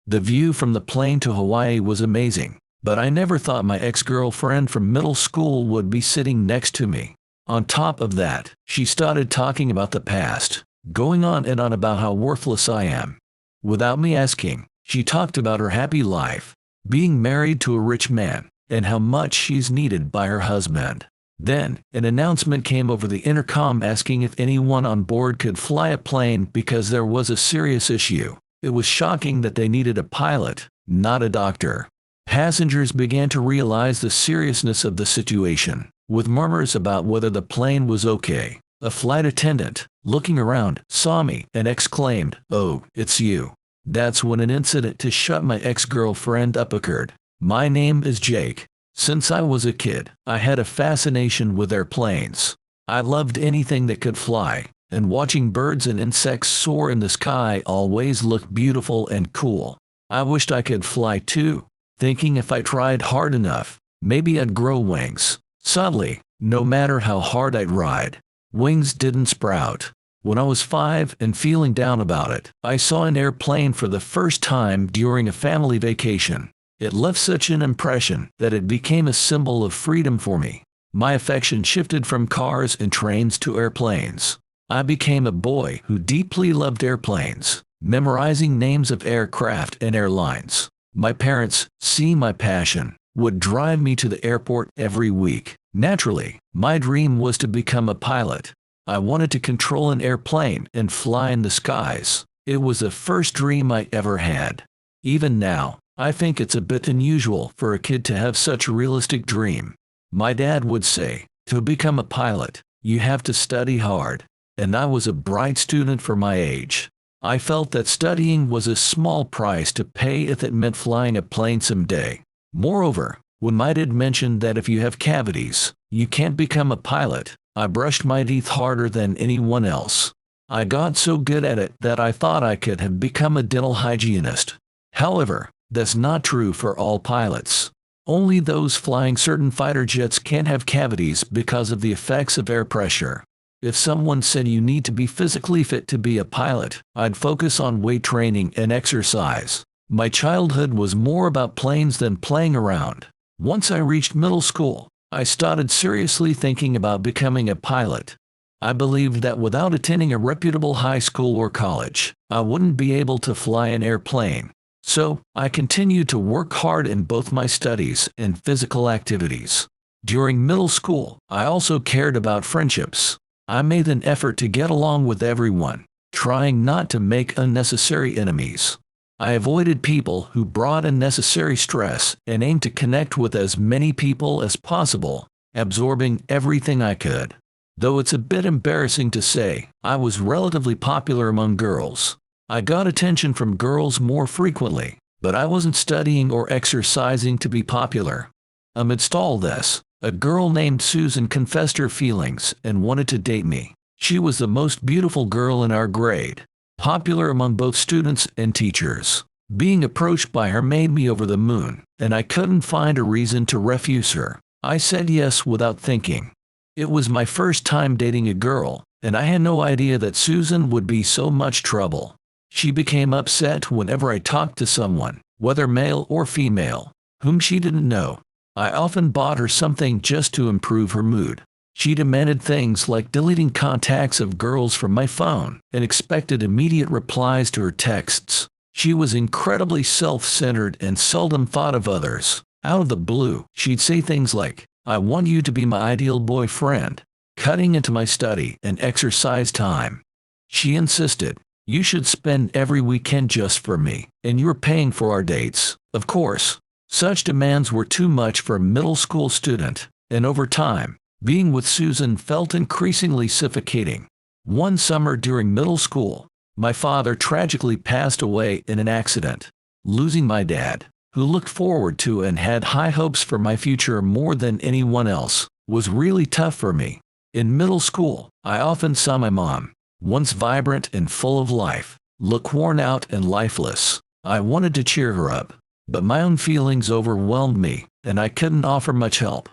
The view from the plane to Hawaii was amazing, but I never thought my ex-girlfriend from middle school would be sitting next to me. On top of that, she started talking about the past, going on and on about how worthless I am. Without me asking, she talked about her happy life, being married to a rich man, and how much she's needed by her husband. Then, an announcement came over the intercom asking if anyone on board could fly a plane because there was a serious issue. It was shocking that they needed a pilot, not a doctor. Passengers began to realize the seriousness of the situation, with murmurs about whether the plane was okay. A flight attendant, looking around, saw me and exclaimed, "Oh, it's you." That's when an incident to shut my ex-girlfriend up occurred. My name is Jake. Since I was a kid, I had a fascination with airplanes. I loved anything that could fly, and watching birds and insects soar in the sky always looked beautiful and cool. I wished I could fly too, thinking if I tried hard enough, maybe I'd grow wings. Sadly, no matter how hard I'd ride, wings didn't sprout. When I was 5 and feeling down about it, I saw an airplane for the first time during a family vacation. It left such an impression that it became a symbol of freedom for me. My affection shifted from cars and trains to airplanes. I became a boy who deeply loved airplanes, memorizing names of aircraft and airlines. My parents, seeing my passion, would drive me to the airport every week. Naturally, my dream was to become a pilot. I wanted to control an airplane and fly in the skies. It was the first dream I ever had. Even now, I think it's a bit unusual for a kid to have such a realistic dream. My dad would say, to become a pilot, you have to study hard, and I was a bright student for my age. I felt that studying was a small price to pay if it meant flying a plane someday. Moreover, when my dad mentioned that if you have cavities, you can't become a pilot, I brushed my teeth harder than anyone else. I got so good at it that I thought I could have become a dental hygienist. However, that's not true for all pilots. Only those flying certain fighter jets can have cavities because of the effects of air pressure. If someone said you need to be physically fit to be a pilot, I'd focus on weight training and exercise. My childhood was more about planes than playing around. Once I reached middle school, I started seriously thinking about becoming a pilot. I believed that without attending a reputable high school or college, I wouldn't be able to fly an airplane. So, I continued to work hard in both my studies and physical activities. During middle school, I also cared about friendships. I made an effort to get along with everyone, trying not to make unnecessary enemies. I avoided people who brought unnecessary stress and aimed to connect with as many people as possible, absorbing everything I could. Though it's a bit embarrassing to say, I was relatively popular among girls. I got attention from girls more frequently, but I wasn't studying or exercising to be popular. Amidst all this, a girl named Susan confessed her feelings and wanted to date me. She was the most beautiful girl in our grade, popular among both students and teachers. Being approached by her made me over the moon, and I couldn't find a reason to refuse her. I said yes without thinking. It was my first time dating a girl, and I had no idea that Susan would be so much trouble. She became upset whenever I talked to someone, whether male or female, whom she didn't know. I often bought her something just to improve her mood. She demanded things like deleting contacts of girls from my phone and expected immediate replies to her texts. She was incredibly self-centered and seldom thought of others. Out of the blue, she'd say things like, "I want you to be my ideal boyfriend," cutting into my study and exercise time. She insisted, "You should spend every weekend just for me, and you're paying for our dates." Of course, such demands were too much for a middle school student, and over time, being with Susan felt increasingly suffocating. One summer during middle school, my father tragically passed away in an accident. Losing my dad, who looked forward to and had high hopes for my future more than anyone else, was really tough for me. In middle school, I often saw my mom, once vibrant and full of life, look worn out and lifeless. I wanted to cheer her up, but my own feelings overwhelmed me, and I couldn't offer much help.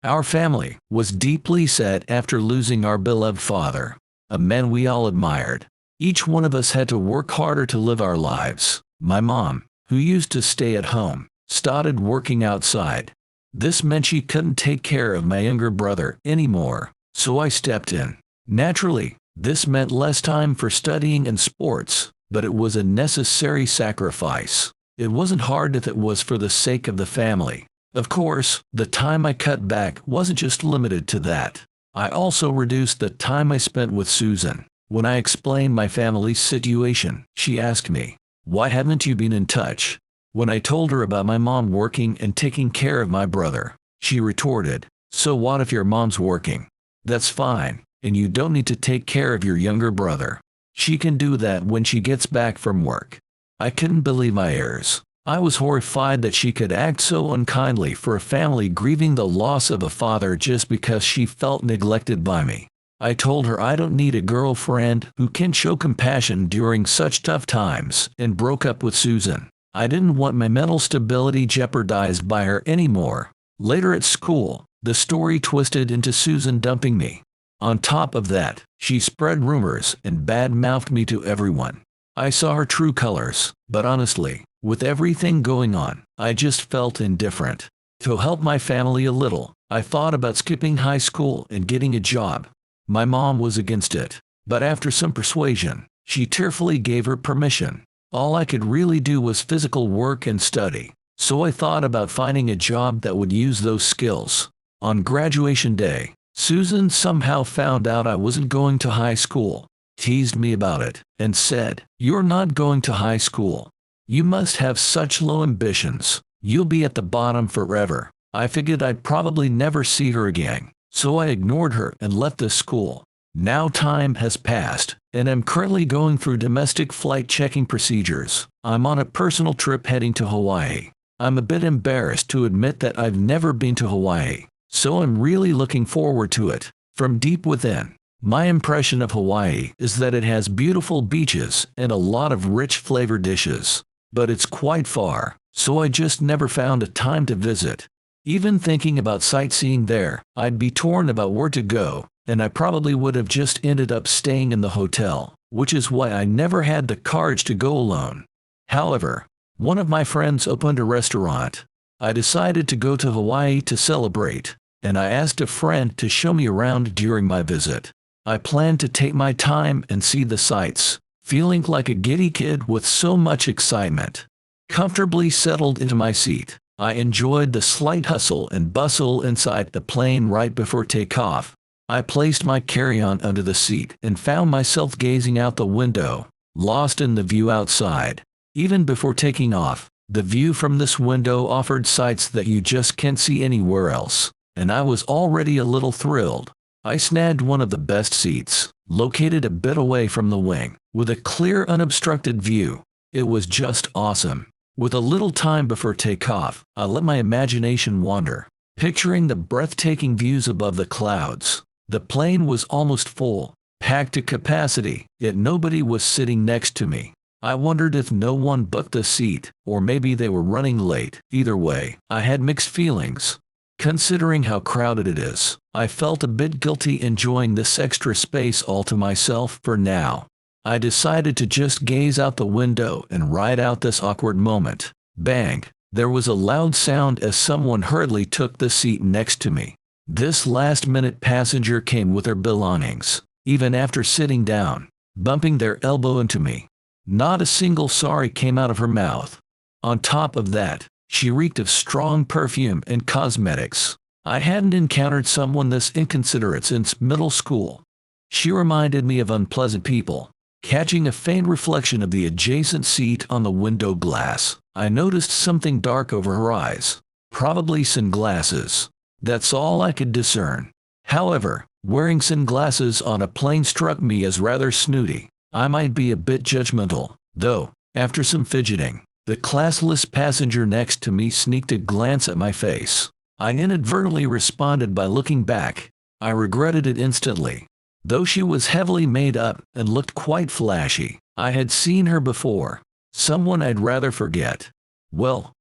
Our family was deeply sad after losing our beloved father, a man we all admired. Each one of us had to work harder to live our lives. My mom, who used to stay at home, started working outside. This meant she couldn't take care of my younger brother anymore, so I stepped in. Naturally, this meant less time for studying and sports, but it was a necessary sacrifice. It wasn't hard if it was for the sake of the family. Of course, the time I cut back wasn't just limited to that. I also reduced the time I spent with Susan. When I explained my family's situation, she asked me, "Why haven't you been in touch?" When I told her about my mom working and taking care of my brother, she retorted, "So what if your mom's working? That's fine, and you don't need to take care of your younger brother. She can do that when she gets back from work." I couldn't believe my ears. I was horrified that she could act so unkindly for a family grieving the loss of a father just because she felt neglected by me. I told her I don't need a girlfriend who can show compassion during such tough times, and broke up with Susan. I didn't want my mental stability jeopardized by her anymore. Later at school, the story twisted into Susan dumping me. On top of that, she spread rumors and bad-mouthed me to everyone. I saw her true colors, but honestly, with everything going on, I just felt indifferent. To help my family a little, I thought about skipping high school and getting a job. My mom was against it, but after some persuasion, she tearfully gave her permission. All I could really do was physical work and study, so I thought about finding a job that would use those skills. On graduation day, Susan somehow found out I wasn't going to high school, teased me about it, and said, "You're not going to high school. You must have such low ambitions. You'll be at the bottom forever." I figured I'd probably never see her again, so I ignored her and left the school. Now time has passed, and I'm currently going through domestic flight checking procedures. I'm on a personal trip heading to Hawaii. I'm a bit embarrassed to admit that I've never been to Hawaii, so I'm really looking forward to it. From deep within, my impression of Hawaii is that it has beautiful beaches and a lot of rich flavored dishes. But it's quite far, so I just never found a time to visit. Even thinking about sightseeing there, I'd be torn about where to go, and I probably would have just ended up staying in the hotel, which is why I never had the courage to go alone. However, one of my friends opened a restaurant. I decided to go to Hawaii to celebrate, and I asked a friend to show me around during my visit. I planned to take my time and see the sights, feeling like a giddy kid with so much excitement. Comfortably settled into my seat, I enjoyed the slight hustle and bustle inside the plane right before takeoff. I placed my carry-on under the seat and found myself gazing out the window, lost in the view outside. Even before taking off, the view from this window offered sights that you just can't see anywhere else, and I was already a little thrilled. I snagged one of the best seats, located a bit away from the wing, with a clear unobstructed view. It was just awesome. With a little time before takeoff, I let my imagination wander, picturing the breathtaking views above the clouds. The plane was almost full, packed to capacity, yet nobody was sitting next to me. I wondered if no one booked a seat, or maybe they were running late. Either way, I had mixed feelings. Considering how crowded it is, I felt a bit guilty enjoying this extra space all to myself for now. I decided to just gaze out the window and ride out this awkward moment. Bang! There was a loud sound as someone hurriedly took the seat next to me. This last-minute passenger came with her belongings, even after sitting down, bumping their elbow into me. Not a single sorry came out of her mouth. On top of that, she reeked of strong perfume and cosmetics. I hadn't encountered someone this inconsiderate since middle school. She reminded me of unpleasant people. Catching a faint reflection of the adjacent seat on the window glass, I noticed something dark over her eyes. Probably sunglasses. That's all I could discern. However, wearing sunglasses on a plane struck me as rather snooty. I might be a bit judgmental, though. After some fidgeting, the classless passenger next to me sneaked a glance at my face. I inadvertently responded by looking back. I regretted it instantly. Though she was heavily made up and looked quite flashy, I had seen her before. Someone I'd rather forget. Well,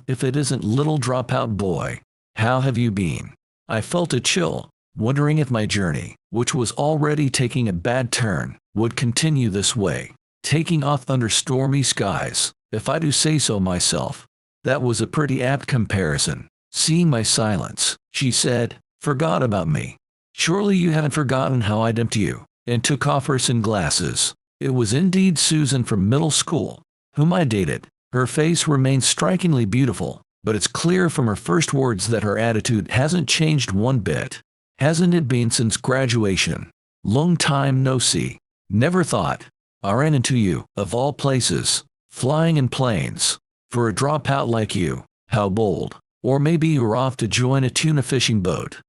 if it isn't little dropout boy. How have you been? I felt a chill, wondering if my journey, which was already taking a bad turn, would continue this way. Taking off under stormy skies, if I do say so myself. That was a pretty apt comparison. Seeing my silence, she said, "Forgot about me. Surely you haven't forgotten how I dumped you," and took off her sunglasses. It was indeed Susan from middle school, whom I dated. Her face remains strikingly beautiful, but it's clear from her first words that her attitude hasn't changed one bit. Hasn't it been since graduation? Long time no see. Never thought I ran into you, of all places, flying in planes. For a dropout like you, how bold. Or maybe you're off to join a tuna fishing boat.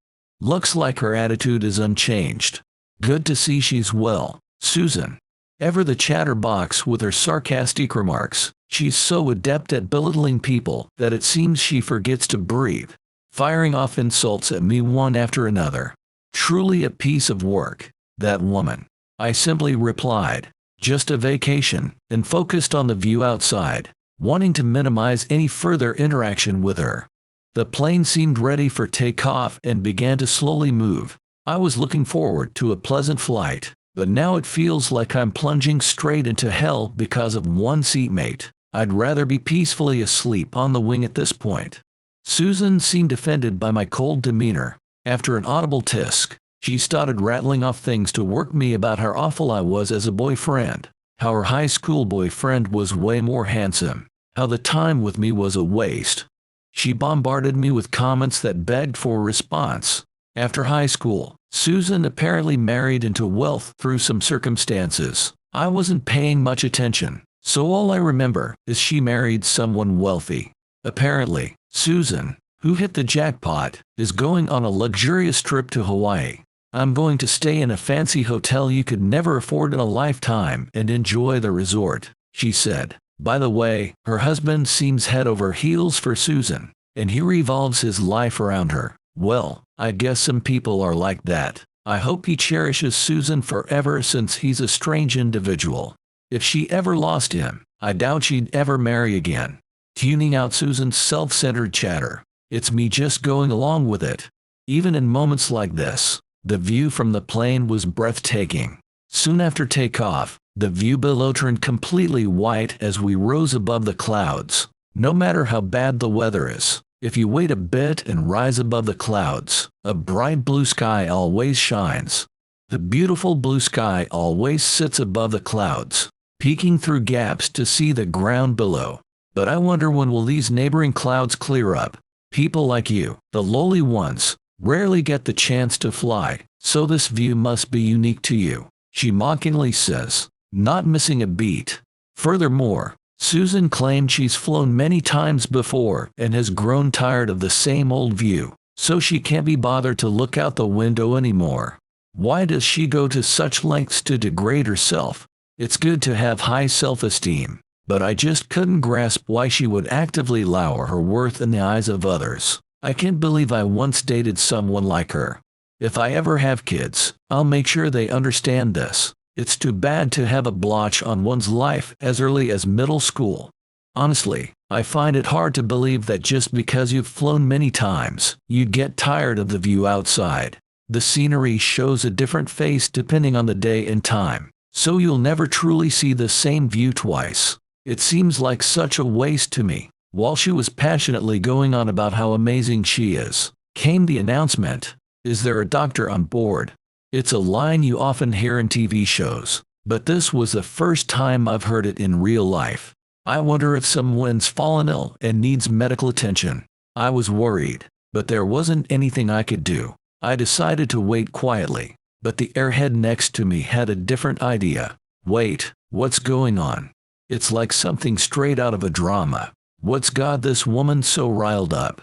Looks like her attitude is unchanged. Good to see she's well. Susan. Ever the chatterbox with her sarcastic remarks, she's so adept at belittling people that it seems she forgets to breathe, firing off insults at me one after another. Truly a piece of work, that woman. I simply replied, "Just a vacation," and focused on the view outside, wanting to minimize any further interaction with her. The plane seemed ready for takeoff and began to slowly move. I was looking forward to a pleasant flight, but now it feels like I'm plunging straight into hell because of one seatmate. I'd rather be peacefully asleep on the wing at this point. Susan seemed offended by my cold demeanor. After an audible tisk, she started rattling off things to work me about how awful I was as a boyfriend, how her high school boyfriend was way more handsome, how the time with me was a waste. She bombarded me with comments that begged for a response. After high school, Susan apparently married into wealth through some circumstances. I wasn't paying much attention, so all I remember is she married someone wealthy. Apparently, Susan, who hit the jackpot, is going on a luxurious trip to Hawaii. "I'm going to stay in a fancy hotel you could never afford in a lifetime and enjoy the resort," she said. By the way, her husband seems head over heels for Susan, and he revolves his life around her. Well, I guess some people are like that. I hope he cherishes Susan forever since he's a strange individual. If she ever lost him, I doubt she'd ever marry again. Tuning out Susan's self-centered chatter, it's me just going along with it. Even in moments like this, the view from the plane was breathtaking. Soon after takeoff, the view below turned completely white as we rose above the clouds. No matter how bad the weather is, if you wait a bit and rise above the clouds, a bright blue sky always shines. The beautiful blue sky always sits above the clouds, peeking through gaps to see the ground below. But I wonder, when will these neighboring clouds clear up? People like you, the lowly ones, rarely get the chance to fly, so this view must be unique to you, she mockingly says, not missing a beat. Furthermore, Susan claimed she's flown many times before and has grown tired of the same old view, so she can't be bothered to look out the window anymore. Why does she go to such lengths to degrade herself? It's good to have high self-esteem, but I just couldn't grasp why she would actively lower her worth in the eyes of others. I can't believe I once dated someone like her. If I ever have kids, I'll make sure they understand this. It's too bad to have a blotch on one's life as early as middle school. Honestly, I find it hard to believe that just because you've flown many times, you'd get tired of the view outside. The scenery shows a different face depending on the day and time, so you'll never truly see the same view twice. It seems like such a waste to me. While she was passionately going on about how amazing she is, came the announcement, "Is there a doctor on board?" It's a line you often hear in TV shows, but this was the first time I've heard it in real life. I wonder if someone's fallen ill and needs medical attention. I was worried, but there wasn't anything I could do. I decided to wait quietly, but the airhead next to me had a different idea. "Wait, what's going on?" It's like something straight out of a drama. What's got this woman so riled up?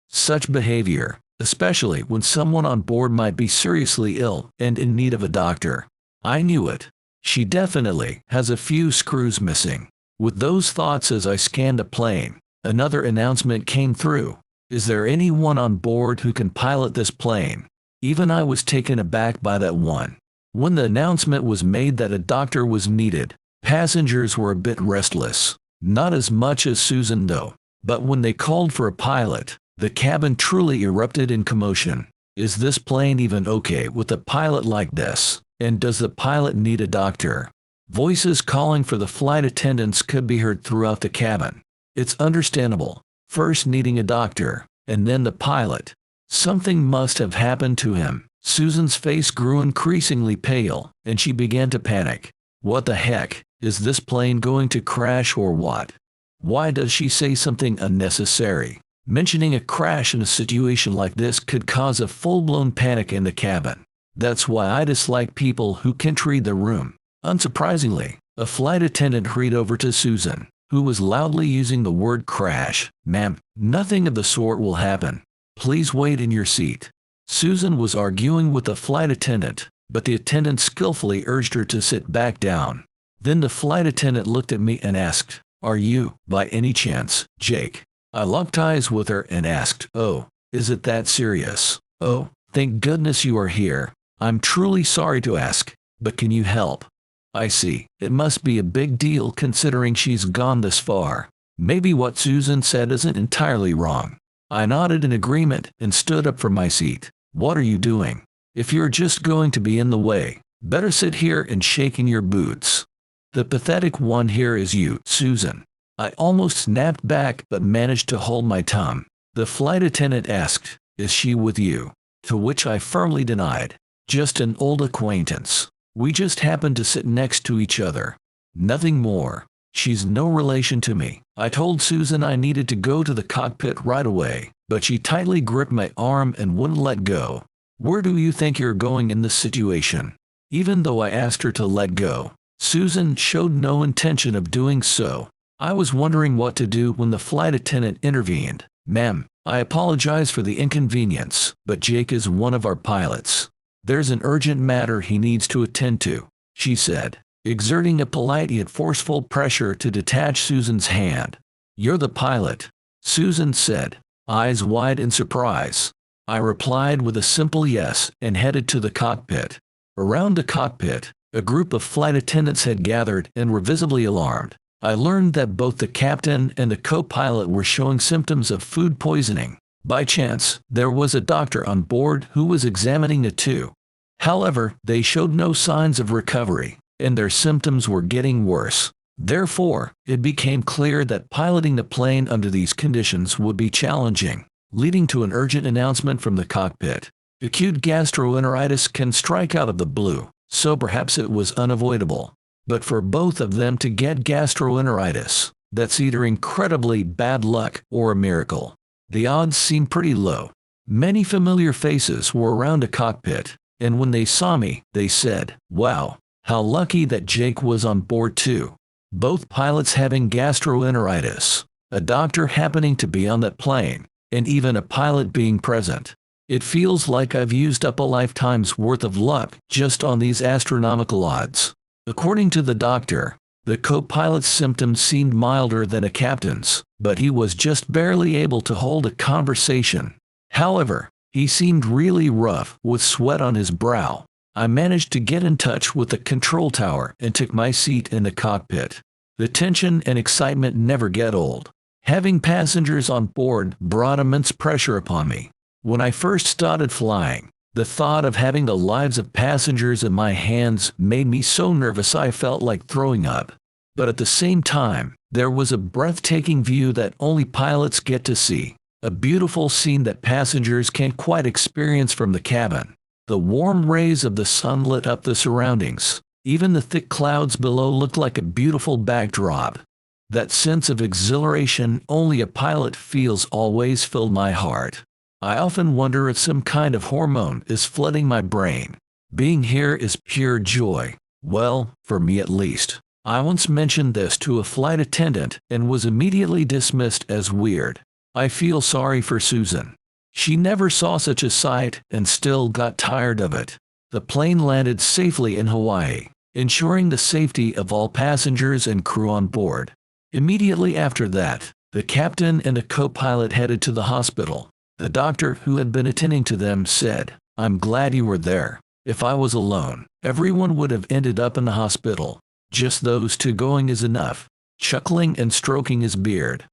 Such behavior, especially when someone on board might be seriously ill and in need of a doctor. I knew it. She definitely has a few screws missing. With those thoughts as I scanned the plane, another announcement came through. "Is there anyone on board who can pilot this plane?" Even I was taken aback by that one. When the announcement was made that a doctor was needed, passengers were a bit restless. Not as much as Susan though. But when they called for a pilot, the cabin truly erupted in commotion. Is this plane even okay with a pilot like this? And does the pilot need a doctor? Voices calling for the flight attendants could be heard throughout the cabin. It's understandable, first needing a doctor, and then the pilot. Something must have happened to him. Susan's face grew increasingly pale, and she began to panic. What the heck? Is this plane going to crash or what? Why does she say something unnecessary? Mentioning a crash in a situation like this could cause a full-blown panic in the cabin. That's why I dislike people who can't read the room. Unsurprisingly, a flight attendant hurried over to Susan, who was loudly using the word crash. Ma'am, nothing of the sort will happen. Please wait in your seat. Susan was arguing with the flight attendant, but the attendant skillfully urged her to sit back down. Then the flight attendant looked at me and asked, "Are you, by any chance, Jake?" I locked eyes with her and asked, "Oh, is it that serious? Oh, thank goodness you are here. I'm truly sorry to ask, but can you help?" I see. It must be a big deal considering she's gone this far. Maybe what Susan said isn't entirely wrong. I nodded in agreement and stood up from my seat. What are you doing? If you're just going to be in the way, better sit here and shake in your boots. The pathetic one here is you, Susan. I almost snapped back but managed to hold my tongue. The flight attendant asked, "Is she with you?" To which I firmly denied. Just an old acquaintance. We just happened to sit next to each other. Nothing more. She's no relation to me. I told Susan I needed to go to the cockpit right away, but she tightly gripped my arm and wouldn't let go. Where do you think you're going in this situation? Even though I asked her to let go, Susan showed no intention of doing so. I was wondering what to do when the flight attendant intervened. "Ma'am, I apologize for the inconvenience, but Jake is one of our pilots. There's an urgent matter he needs to attend to," she said, exerting a polite yet forceful pressure to detach Susan's hand. "You're the pilot," Susan said, eyes wide in surprise. I replied with a simple yes and headed to the cockpit. Around the cockpit, a group of flight attendants had gathered and were visibly alarmed. I learned that both the captain and the co-pilot were showing symptoms of food poisoning. By chance, there was a doctor on board who was examining the two. However, they showed no signs of recovery, and their symptoms were getting worse. Therefore, it became clear that piloting the plane under these conditions would be challenging, leading to an urgent announcement from the cockpit. Acute gastroenteritis can strike out of the blue, so perhaps it was unavoidable. But for both of them to get gastroenteritis, that's either incredibly bad luck or a miracle. The odds seemed pretty low. Many familiar faces were around the cockpit, and when they saw me, they said, "Wow, how lucky that Jake was on board too." Both pilots having gastroenteritis, a doctor happening to be on that plane, and even a pilot being present. It feels like I've used up a lifetime's worth of luck just on these astronomical odds. According to the doctor, the co-pilot's symptoms seemed milder than a captain's, but he was just barely able to hold a conversation. However, he seemed really rough, with sweat on his brow. I managed to get in touch with the control tower and took my seat in the cockpit. The tension and excitement never get old. Having passengers on board brought immense pressure upon me. When I first started flying, the thought of having the lives of passengers in my hands made me so nervous I felt like throwing up. But at the same time, there was a breathtaking view that only pilots get to see. A beautiful scene that passengers can't quite experience from the cabin. The warm rays of the sun lit up the surroundings. Even the thick clouds below looked like a beautiful backdrop. That sense of exhilaration only a pilot feels always filled my heart. I often wonder if some kind of hormone is flooding my brain. Being here is pure joy. Well, for me at least. I once mentioned this to a flight attendant and was immediately dismissed as weird. I feel sorry for Susan. She never saw such a sight and still got tired of it. The plane landed safely in Hawaii, ensuring the safety of all passengers and crew on board. Immediately after that, the captain and a co-pilot headed to the hospital. The doctor who had been attending to them said, "I'm glad you were there. If I was alone, everyone would have ended up in the hospital. Just those two going is enough," chuckling and stroking his beard.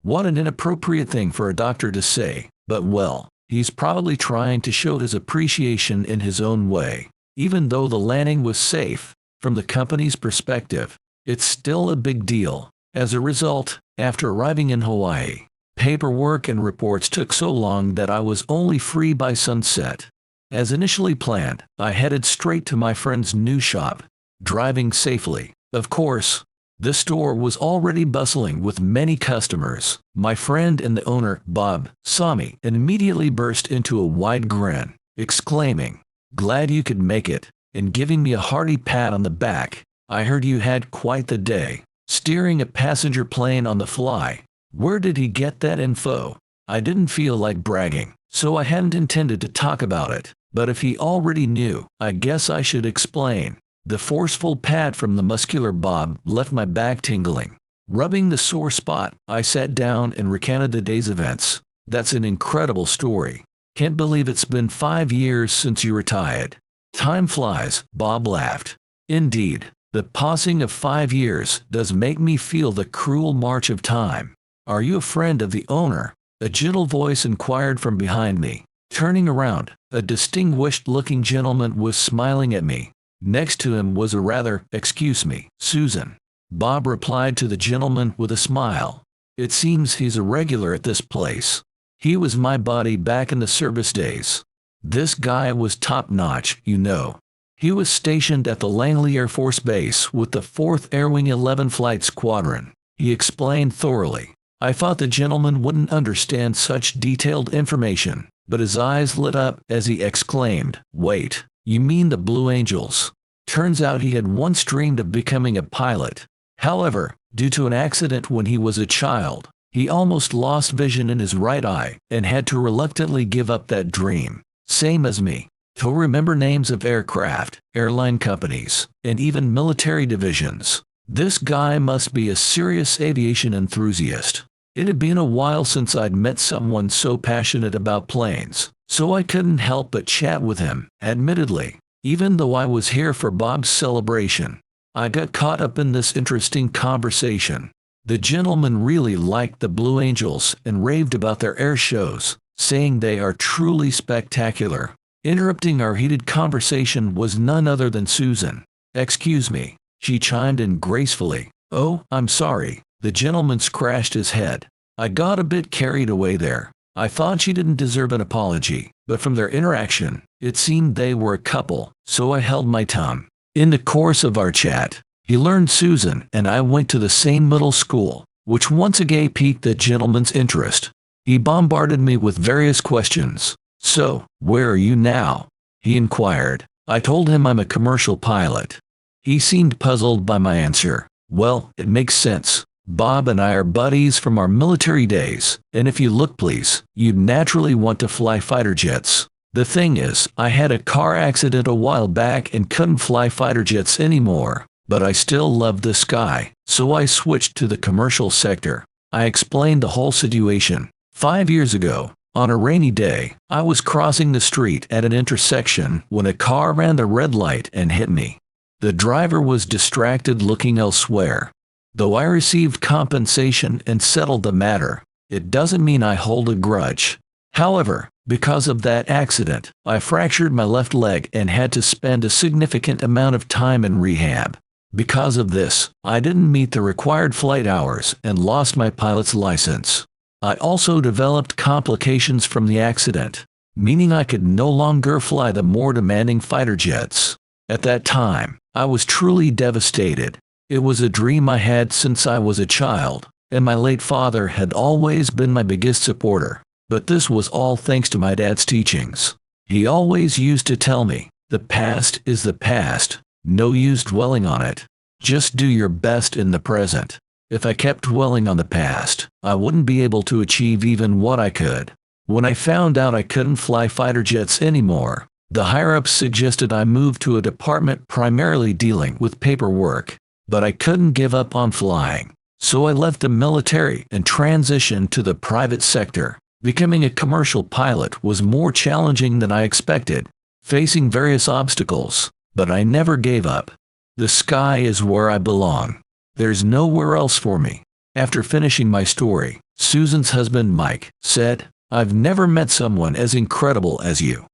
What an inappropriate thing for a doctor to say, but well, he's probably trying to show his appreciation in his own way. Even though the landing was safe, from the company's perspective, it's still a big deal. As a result, after arriving in Hawaii, paperwork and reports took so long that I was only free by sunset. As initially planned, I headed straight to my friend's new shop, driving safely. Of course, the store was already bustling with many customers. My friend and the owner, Bob, saw me and immediately burst into a wide grin, exclaiming, "Glad you could make it," and giving me a hearty pat on the back. "I heard you had quite the day, steering a passenger plane on the fly. Where did he get that info?" I didn't feel like bragging, so I hadn't intended to talk about it, but if he already knew, I guess I should explain. The forceful pat from the muscular Bob left my back tingling. Rubbing the sore spot, I sat down and recounted the day's events. "That's an incredible story. Can't believe it's been 5 years since you retired." "Time flies," Bob laughed. "Indeed, the passing of 5 years does make me feel the cruel march of time." "Are you a friend of the owner?" a gentle voice inquired from behind me. Turning around, a distinguished-looking gentleman was smiling at me. Next to him was a rather, "Excuse me, Susan." Bob replied to the gentleman with a smile. "It seems he's a regular at this place. He was my buddy back in the service days. This guy was top-notch, you know. He was stationed at the Langley Air Force Base with the 4th Air Wing 11 Flight Squadron," he explained thoroughly. I thought the gentleman wouldn't understand such detailed information, but his eyes lit up as he exclaimed, "Wait, you mean the Blue Angels?" Turns out he had once dreamed of becoming a pilot. However, due to an accident when he was a child, he almost lost vision in his right eye and had to reluctantly give up that dream. Same as me. He'll remember names of aircraft, airline companies, and even military divisions. This guy must be a serious aviation enthusiast. It had been a while since I'd met someone so passionate about planes, so I couldn't help but chat with him, admittedly. Even though I was here for Bob's celebration, I got caught up in this interesting conversation. The gentleman really liked the Blue Angels and raved about their air shows, saying they are truly spectacular. Interrupting our heated conversation was none other than Susan. "Excuse me," she chimed in gracefully. "Oh, I'm sorry." The gentleman scratched his head. "I got a bit carried away there. I thought she didn't deserve an apology, but from their interaction, it seemed they were a couple, so I held my tongue." In the course of our chat, he learned Susan and I went to the same middle school, which once again piqued the gentleman's interest. He bombarded me with various questions. "So, where are you now?" he inquired. I told him I'm a commercial pilot. He seemed puzzled by my answer. "Well, it makes sense. Bob and I are buddies from our military days, and if you look please, you'd naturally want to fly fighter jets. The thing is, I had a car accident a while back and couldn't fly fighter jets anymore, but I still love the sky, so I switched to the commercial sector." I explained the whole situation. 5 years ago, on a rainy day, I was crossing the street at an intersection when a car ran the red light and hit me. The driver was distracted looking elsewhere. Though I received compensation and settled the matter, it doesn't mean I hold a grudge. However, because of that accident, I fractured my left leg and had to spend a significant amount of time in rehab. Because of this, I didn't meet the required flight hours and lost my pilot's license. I also developed complications from the accident, meaning I could no longer fly the more demanding fighter jets. At that time, I was truly devastated. It was a dream I had since I was a child, and my late father had always been my biggest supporter. But this was all thanks to my dad's teachings. He always used to tell me, "The past is the past. No use dwelling on it. Just do your best in the present." If I kept dwelling on the past, I wouldn't be able to achieve even what I could. When I found out I couldn't fly fighter jets anymore, the higher-ups suggested I move to a department primarily dealing with paperwork. But I couldn't give up on flying, so I left the military and transitioned to the private sector. Becoming a commercial pilot was more challenging than I expected, facing various obstacles, but I never gave up. The sky is where I belong. There's nowhere else for me. After finishing my story, Susan's husband Mike said, "I've never met someone as incredible as you.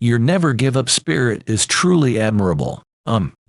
Your never-give-up spirit is truly admirable."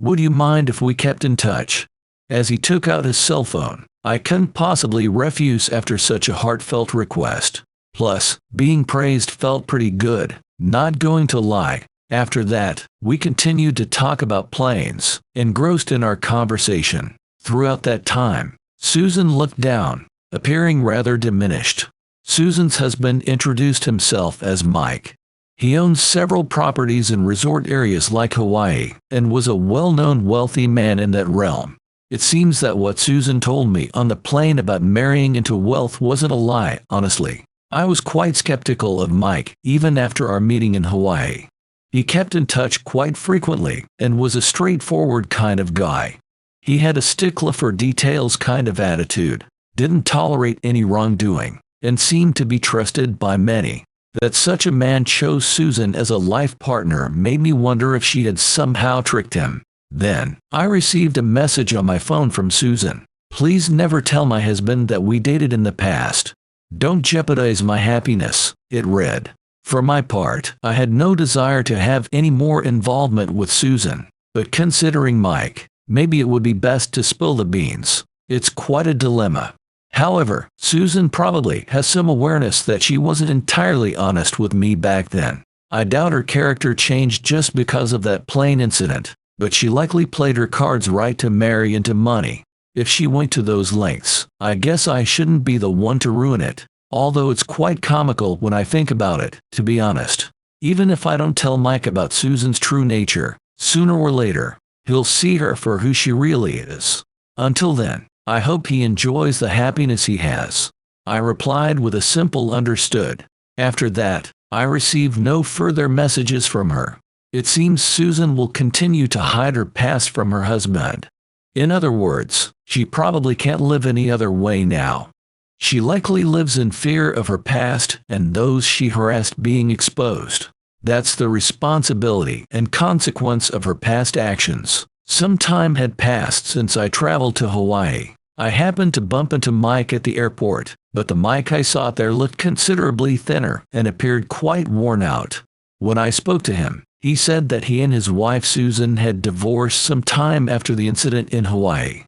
Would you mind if we kept in touch?" As he took out his cell phone, I couldn't possibly refuse after such a heartfelt request. Plus, being praised felt pretty good, not going to lie. After that, we continued to talk about planes, engrossed in our conversation. Throughout that time, Susan looked down, appearing rather diminished. Susan's husband introduced himself as Mike. He owns several properties in resort areas like Hawaii, and was a well-known wealthy man in that realm. It seems that what Susan told me on the plane about marrying into wealth wasn't a lie, honestly. I was quite skeptical of Mike, even after our meeting in Hawaii. He kept in touch quite frequently, and was a straightforward kind of guy. He had a stickler for details kind of attitude, didn't tolerate any wrongdoing, and seemed to be trusted by many. That such a man chose Susan as a life partner made me wonder if she had somehow tricked him. Then, I received a message on my phone from Susan. "Please never tell my husband that we dated in the past. Don't jeopardize my happiness," it read. For my part, I had no desire to have any more involvement with Susan, but considering Mike, maybe it would be best to spill the beans. It's quite a dilemma. However, Susan probably has some awareness that she wasn't entirely honest with me back then. I doubt her character changed just because of that plane incident, but she likely played her cards right to marry into money. If she went to those lengths, I guess I shouldn't be the one to ruin it, although it's quite comical when I think about it, to be honest. Even if I don't tell Mike about Susan's true nature, sooner or later, he'll see her for who she really is. Until then, I hope he enjoys the happiness he has. I replied with a simple understood. After that, I received no further messages from her. It seems Susan will continue to hide her past from her husband. In other words, she probably can't live any other way now. She likely lives in fear of her past and those she harassed being exposed. That's the responsibility and consequence of her past actions. Some time had passed since I traveled to Hawaii. I happened to bump into Mike at the airport, but the Mike I saw there looked considerably thinner and appeared quite worn out. When I spoke to him, he said that he and his wife Susan had divorced some time after the incident in Hawaii.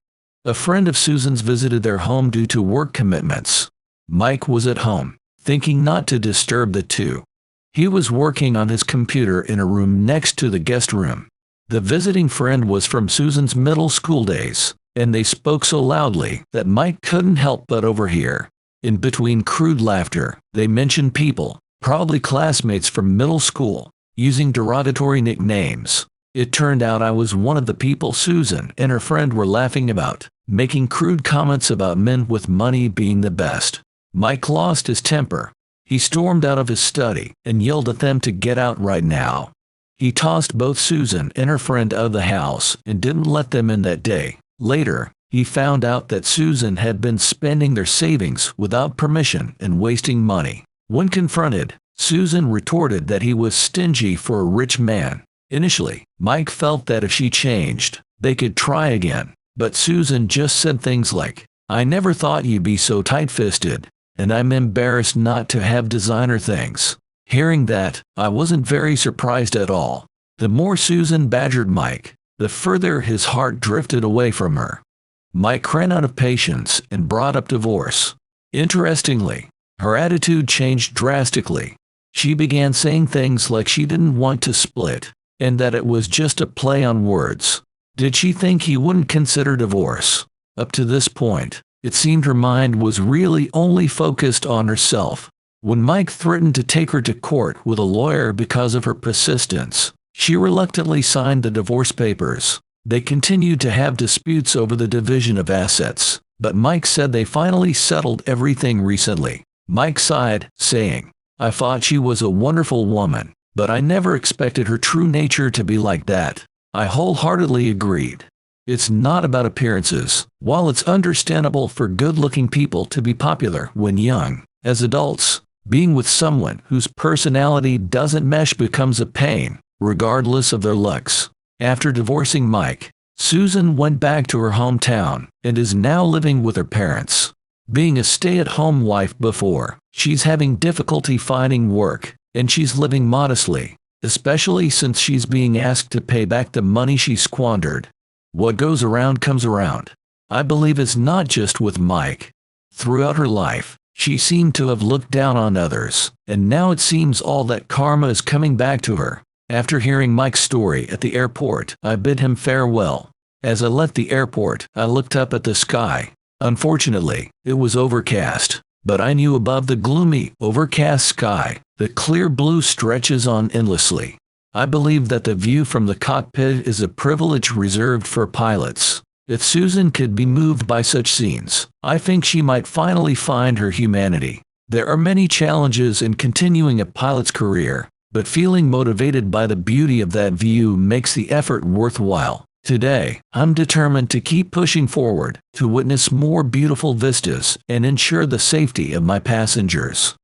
A friend of Susan's visited their home due to work commitments. Mike was at home, thinking not to disturb the two. He was working on his computer in a room next to the guest room. The visiting friend was from Susan's middle school days, and they spoke so loudly that Mike couldn't help but overhear. In between crude laughter, they mentioned people, probably classmates from middle school, using derogatory nicknames. It turned out I was one of the people Susan and her friend were laughing about, making crude comments about men with money being the best. Mike lost his temper. He stormed out of his study and yelled at them to get out right now. He tossed both Susan and her friend out of the house and didn't let them in that day. Later, he found out that Susan had been spending their savings without permission and wasting money. When confronted, Susan retorted that he was stingy for a rich man. Initially, Mike felt that if she changed, they could try again, but Susan just said things like, "I never thought you'd be so tight-fisted, and I'm embarrassed not to have designer things." Hearing that, I wasn't very surprised at all. The more Susan badgered Mike, the further his heart drifted away from her. Mike ran out of patience and brought up divorce. Interestingly, her attitude changed drastically. She began saying things like she didn't want to split, and that it was just a play on words. Did she think he wouldn't consider divorce? Up to this point, it seemed her mind was really only focused on herself. When Mike threatened to take her to court with a lawyer because of her persistence, she reluctantly signed the divorce papers. They continued to have disputes over the division of assets, but Mike said they finally settled everything recently. Mike sighed, saying, "I thought she was a wonderful woman, but I never expected her true nature to be like that." I wholeheartedly agreed. It's not about appearances. While it's understandable for good-looking people to be popular when young, as adults, being with someone whose personality doesn't mesh becomes a pain, regardless of their looks. After divorcing Mike, Susan went back to her hometown and is now living with her parents. Being a stay-at-home wife before, she's having difficulty finding work, and she's living modestly. especially since she's being asked to pay back the money she squandered. What goes around comes around. I believe it's not just with Mike. Throughout her life, she seemed to have looked down on others, and now it seems all that karma is coming back to her. After hearing Mike's story at the airport, I bid him farewell. As I left the airport, I looked up at the sky. Unfortunately, it was overcast, but I knew above the gloomy, overcast sky, the clear blue stretches on endlessly. I believe that the view from the cockpit is a privilege reserved for pilots. If Susan could be moved by such scenes, I think she might finally find her humanity. There are many challenges in continuing a pilot's career, but feeling motivated by the beauty of that view makes the effort worthwhile. Today, I'm determined to keep pushing forward, to witness more beautiful vistas and ensure the safety of my passengers.